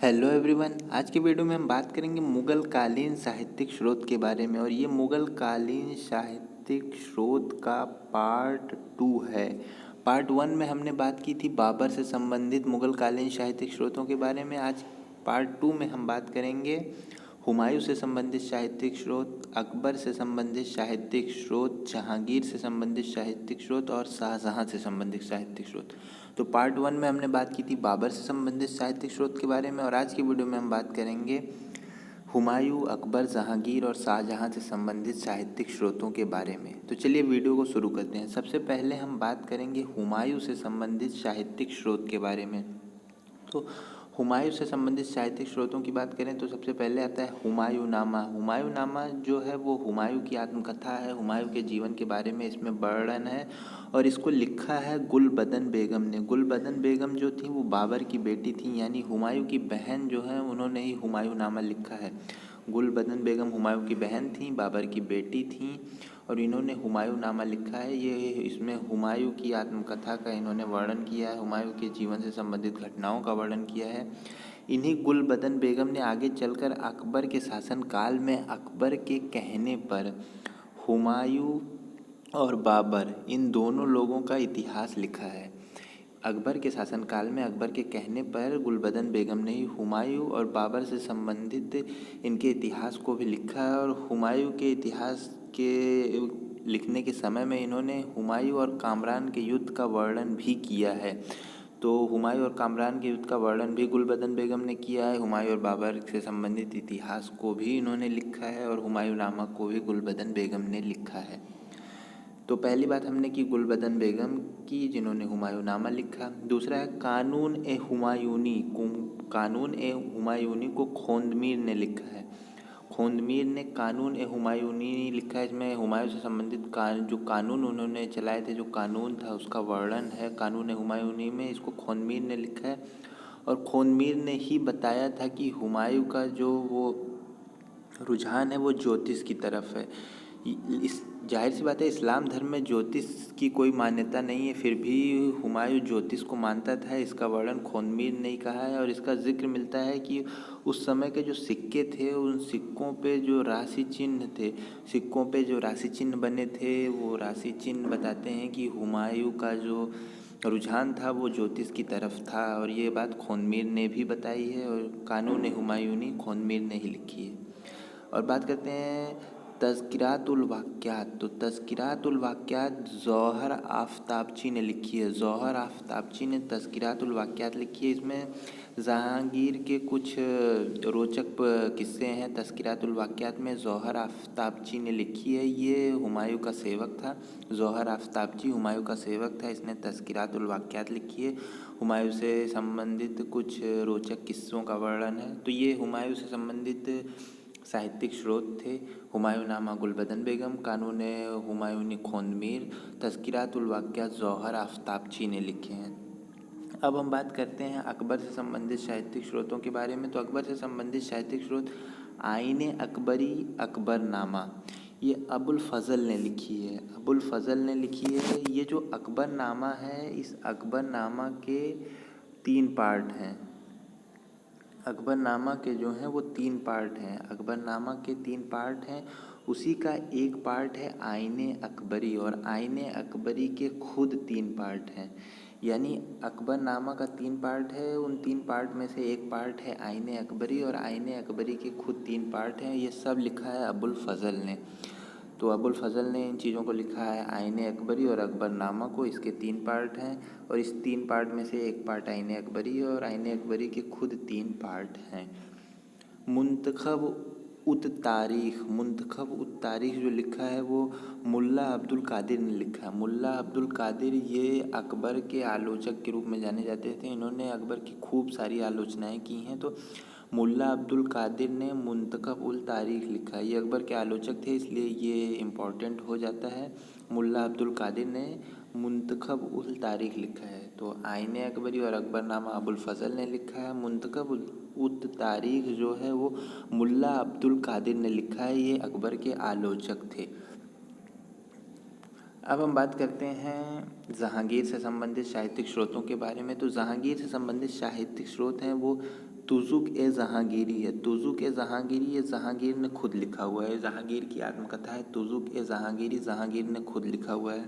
Hello everyone. आज की video में हम बात करेंगे मुगल कालीन साहित्यिक स्रोत के बारे में। और ये मुगल कालीन साहित्यिक स्रोत का पार्ट 2 है। पार्ट 1 में हमने बात की थी बाबर से संबंधित मुगल कालीन साहित्यिक स्रोतों के बारे में। आज पार्ट 2 में हम बात करेंगे हुमायूं से संबंधित साहित्यिक स्रोत, अकबर से संबंधित साहित्यिक स्रोत, जहांगीर से संबंधित साहित्यिक स्रोत और शाहजहां से संबंधित साहित्यिक स्रोत। तो पार्ट 1 में हमने बात की थी बाबर से संबंधित साहित्यिक स्रोत के बारे में, और आज की वीडियो में हम बात करेंगे हुमायूं, अकबर, जहांगीर और शाहजहां से संबंधित साहित्यिक स्रोतों के बारे में। तो चलिए वीडियो को शुरू करते हैं। सबसे पहले हम बात करेंगे हुमायूं से संबंधित साहित्यिक स्रोत के बारे में। तो हुमायूं से संबंधित साहित्यिक स्रोतों की बात करें तो सबसे पहले आता है हुमायूंनामा। हुमायूंनामा जो है वो हुमायूं की आत्मकथा है। हुमायूं के जीवन के बारे में इसमें वर्णन है और इसको लिखा है गुलबदन बेगम ने। गुलबदन बेगम जो थी वो बाबर की बेटी थी, यानी हुमायूं की बहन जो है उन्होंने ही हुमायूंनामा लिखा है। गुलबदन बेगम हुमायूं की बहन थी, बाबर की बेटी थी और इन्होंने हुमायूंनामा लिखा है। ये इसमें हुमायूं की आत्मकथा का इन्होंने वर्णन किया है, हुमायूं के जीवन से संबंधित घटनाओं का वर्णन किया है। इन्हीं गुलबदन बेगम ने आगे चलकर अकबर के शासनकाल में अकबर के कहने पर हुमायूं और बाबर इन दोनों लोगों का इतिहास लिखा है। अकबर के शासनकाल में अकबर के कहने पर गुलबदन बेगम ने ही हुमायूं और बाबर से संबंधित इनके इतिहास को भी लिखा है। और हुमायूं के इतिहास के लिखने के समय में इन्होंने हुमायूं और कामरान के युद्ध का वर्णन भी किया है। तो हुमायूं और कामरान के युद्ध का वर्णन भी गुलबदन बेगम ने किया है। हुमायूं और बाबर से संबंधित इतिहास को भी इन्होंने लिखा है और हुमायूंनामा को भी गुलबदन बेगम ने लिखा है। तो पहली बात हमने की गुलबदन बेगम की, जिन्होंने हुमायूंनामा लिखा। दूसरा है कानून ए हुमायूनी। कानून ए हुमायूनी को खोंदमीर ने लिखा है। खोंदमीर ने कानून ए हुमायूनी लिखा है। इसमें हुमायूं से संबंधित जो कानून उन्होंने चलाए थे, जो कानून था उसका वर्णन है कानून ए हुमायूनी में। इसको खोंदमीर ने लिखा है और खोंदमीर ने ही बताया था कि हुमायूं का जो वो रुझान है वो ज्योतिष की तरफ है। इस जाहिर सी बात है, इस्लाम धर्म में ज्योतिष की कोई मान्यता नहीं है, फिर भी हुमायूं ज्योतिष को मानता था। इसका वर्णन खोंदमीर ने ही कहा है और इसका जिक्र मिलता है कि उस समय के जो सिक्के थे उन सिक्कों पे जो राशि चिन्ह थे, सिक्कों पे जो राशि चिन्ह बने थे वो राशि चिन्ह बताते हैं कि हुमायूं का जो रुझान था वो ज्योतिष की तरफ था। और ये बात खोंदमीर ने भी बताई है और कानून हुमायूनी खोंदमीर ने ही लिखी है। और बात करते हैं तज़किरातुल वाक़ियात। तो तज़किरातुल वाक़ियात जौहर आफ्ताबची ने लिखी है। जौहर आफ्ताबची ने तज़किरातुल वाक़ियात लिखी है। इसमें जहांगीर के कुछ रोचक किस्से हैं। तज़किरातुल वाक़ियात में जौहर आफ्ताबची ने लिखी है। ये हुमायूं का सेवक था। जौहर आफ्ताबची हुमायूं का सेवक था। इसने तज़किरातुल वाक़ियात लिखी है। हुमायूं से संबंधित कुछ रोचक किस्सों का वर्णन है। तो ये हुमायूं से संबंधित साहित्यिक स्रोत थे। हुमायूंनामा गुलबदन बेगम, कानून हुमायूनी खोंदमीर, तज़किरातुल वाक़ियात जौहर आफ्ताबची ने लिखे हैं। अब हम बात करते हैं अकबर से संबंधित साहित्यिक स्रोतों के बारे में। तो अकबर से संबंधित साहित्यिक स्रोत आईने अकबरी, अकबरनामा, ये अबुल फज़ल ने लिखी है। अबुल फज़ल ने लिखी है। ये जो अकबरनामा है, इस अकबरनामा के 3 पार्ट हैं। अकबरनामा के जो हैं वो 3 पार्ट हैं। अकबरनामा के 3 पार्ट हैं। उसी का एक पार्ट है आईने अकबरी, और आईने अकबरी के खुद 3 पार्ट हैं। यानी अकबरनामा का 3 पार्ट है, उन 3 पार्ट में से एक पार्ट है आईने अकबरी और आईने अकबरी के खुद 3 पार्ट हैं। ये सब लिखा है अबुल फज़ल ने। तो अबुल फज़ल ने इन चीज़ों को लिखा है आईने अकबरी और अकबरनामा को। इसके 3 पार्ट हैं और इस 3 पार्ट में से एक पार्ट आईने अकबरी है और आईने अकबरी के खुद 3 पार्ट हैं। मुंतखब उत तारीख़, मुंतखब उत तारीख़ जो लिखा है वो मुल्ला अब्दुल कादिर ने लिखा है। मुल्ला अब्दुल कादिर ये अकबर के आलोचक के रूप में जाने जाते थे। इन्होंने अकबर की खूब सारी आलोचनाएं की हैं। तो मुल्ला अब्दुल कादिर ने मुंतखब उल तारीख़ लिखा है। ये अकबर के आलोचक थे, इसलिए ये इम्पोर्टेंट हो जाता है। मुल्ला अब्दुल कादिर ने मुंतखब उल तारीख़ लिखा है। तो आईने अकबरी और अकबरनामा अबुल फज़ल ने लिखा है। मुंतखब उत तारीख़ जो है वो मुल्ला अब्दुल कादिर ने लिखा है। ये अकबर के आलोचक थे। अब हम बात करते हैं जहांगीर से संबंधित साहित्यिक स्रोतों के बारे में। तो जहांगीर से संबंधित साहित्यिक स्रोत हैं वो तुजुक ए जहांगीरी है। तुजुक ए जहांगीरी ये जहांगीर ने खुद लिखा हुआ है, जहांगीर की आत्मकथा है। तुजुक ए जहांगीरी जहांगीर ने खुद लिखा हुआ है।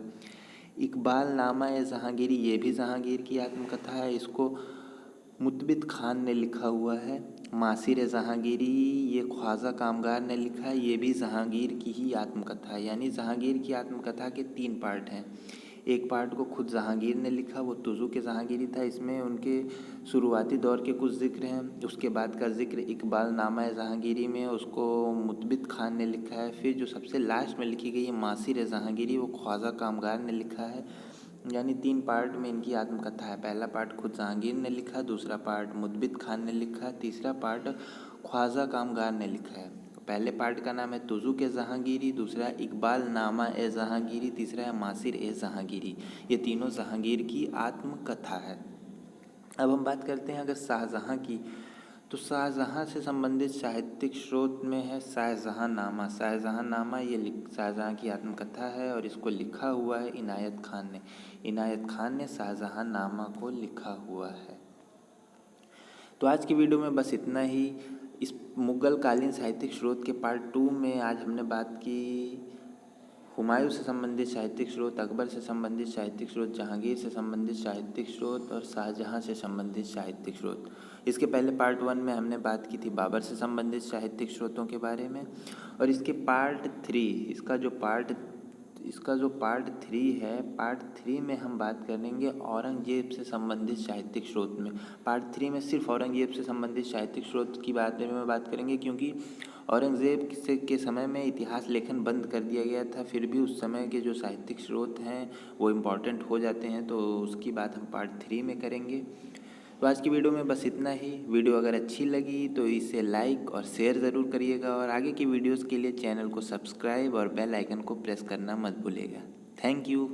इकबाल नामा ए जहांगीरी ये भी जहांगीर की आत्मकथा है, इसको मुतबित खान ने लिखा हुआ है। मासिर ए जहांगीरी ये ख्वाजा कामगार ने लिखा है, ये भी जहांगीर की ही आत्मकथा है। यानी जहांगीर की आत्मकथा के 3 पार्ट हैं। एक पार्ट को खुद जहांगीर ने लिखा, वो तुजुक ए जहांगीरी था, इसमें उनके शुरुआती दौर के कुछ जिक्र हैं। उसके बाद का जिक्र इकबाल नामा ए जहांगीरी में, उसको मुतबित खान ने लिखा है। फिर जो सबसे लास्ट में लिखी गई है मासिर ए जहांगीरी, वो ख्वाजा कामगार ने लिखा है। यानी 3 पार्ट में इनकी आत्मकथा है। पहला पार्ट खुद जहांगीर ने लिखा, दूसरा पार्ट मुतबित खान ने लिखा, तीसरा पार्ट ख्वाजा कामगार ने लिखा है। पहले पार्ट का नाम है तुजुक ए जहांगीरी, दूसरा इकबाल नामा ए जहांगीरी, तीसरा है मासिर ए जहांगीरी। ये तीनों जहांगीर की आत्मकथा है। अब हम बात करते हैं अगर शाहजहाँ की, तो शाहजहाँ से संबंधित साहित्यिक स्रोत में है शाहजहाँ नामा। शाहजहाँ नामा ये शाहजहाँ की आत्मकथा है और इसको लिखा हुआ है इनायत खान ने। इनायत खान ने शाहजहाँ नामा को लिखा हुआ है। तो आज की वीडियो में बस इतना ही। इस मुग़ल कालीन साहित्यिक स्रोत के पार्ट 2 में आज हमने बात की हुमायूं से संबंधित साहित्यिक स्रोत, अकबर से संबंधित साहित्यिक स्रोत, जहांगीर से संबंधित साहित्यिक स्रोत और शाहजहाँ से संबंधित साहित्यिक स्रोत। इसके पहले पार्ट 1 में हमने बात की थी बाबर से संबंधित साहित्यिक स्रोतों के बारे में। और इसके पार्ट 3, इसका जो पार्ट 3 है, पार्ट 3 में हम बात करेंगे औरंगजेब से संबंधित साहित्यिक स्रोत में। पार्ट 3 में सिर्फ औरंगजेब से संबंधित साहित्यिक स्रोत की बारे में बात करेंगे, क्योंकि औरंगजेब के समय में इतिहास लेखन बंद कर दिया गया था। फिर भी उस समय के जो साहित्यिक स्रोत हैं वो इम्पॉर्टेंट हो जाते हैं, तो उसकी बात हम पार्ट 3 में करेंगे। तो आज की वीडियो में बस इतना ही। वीडियो अगर अच्छी लगी तो इसे लाइक और शेयर ज़रूर करिएगा और आगे की वीडियोस के लिए चैनल को सब्सक्राइब और बेल आइकन को प्रेस करना मत भूलिएगा। Thank you.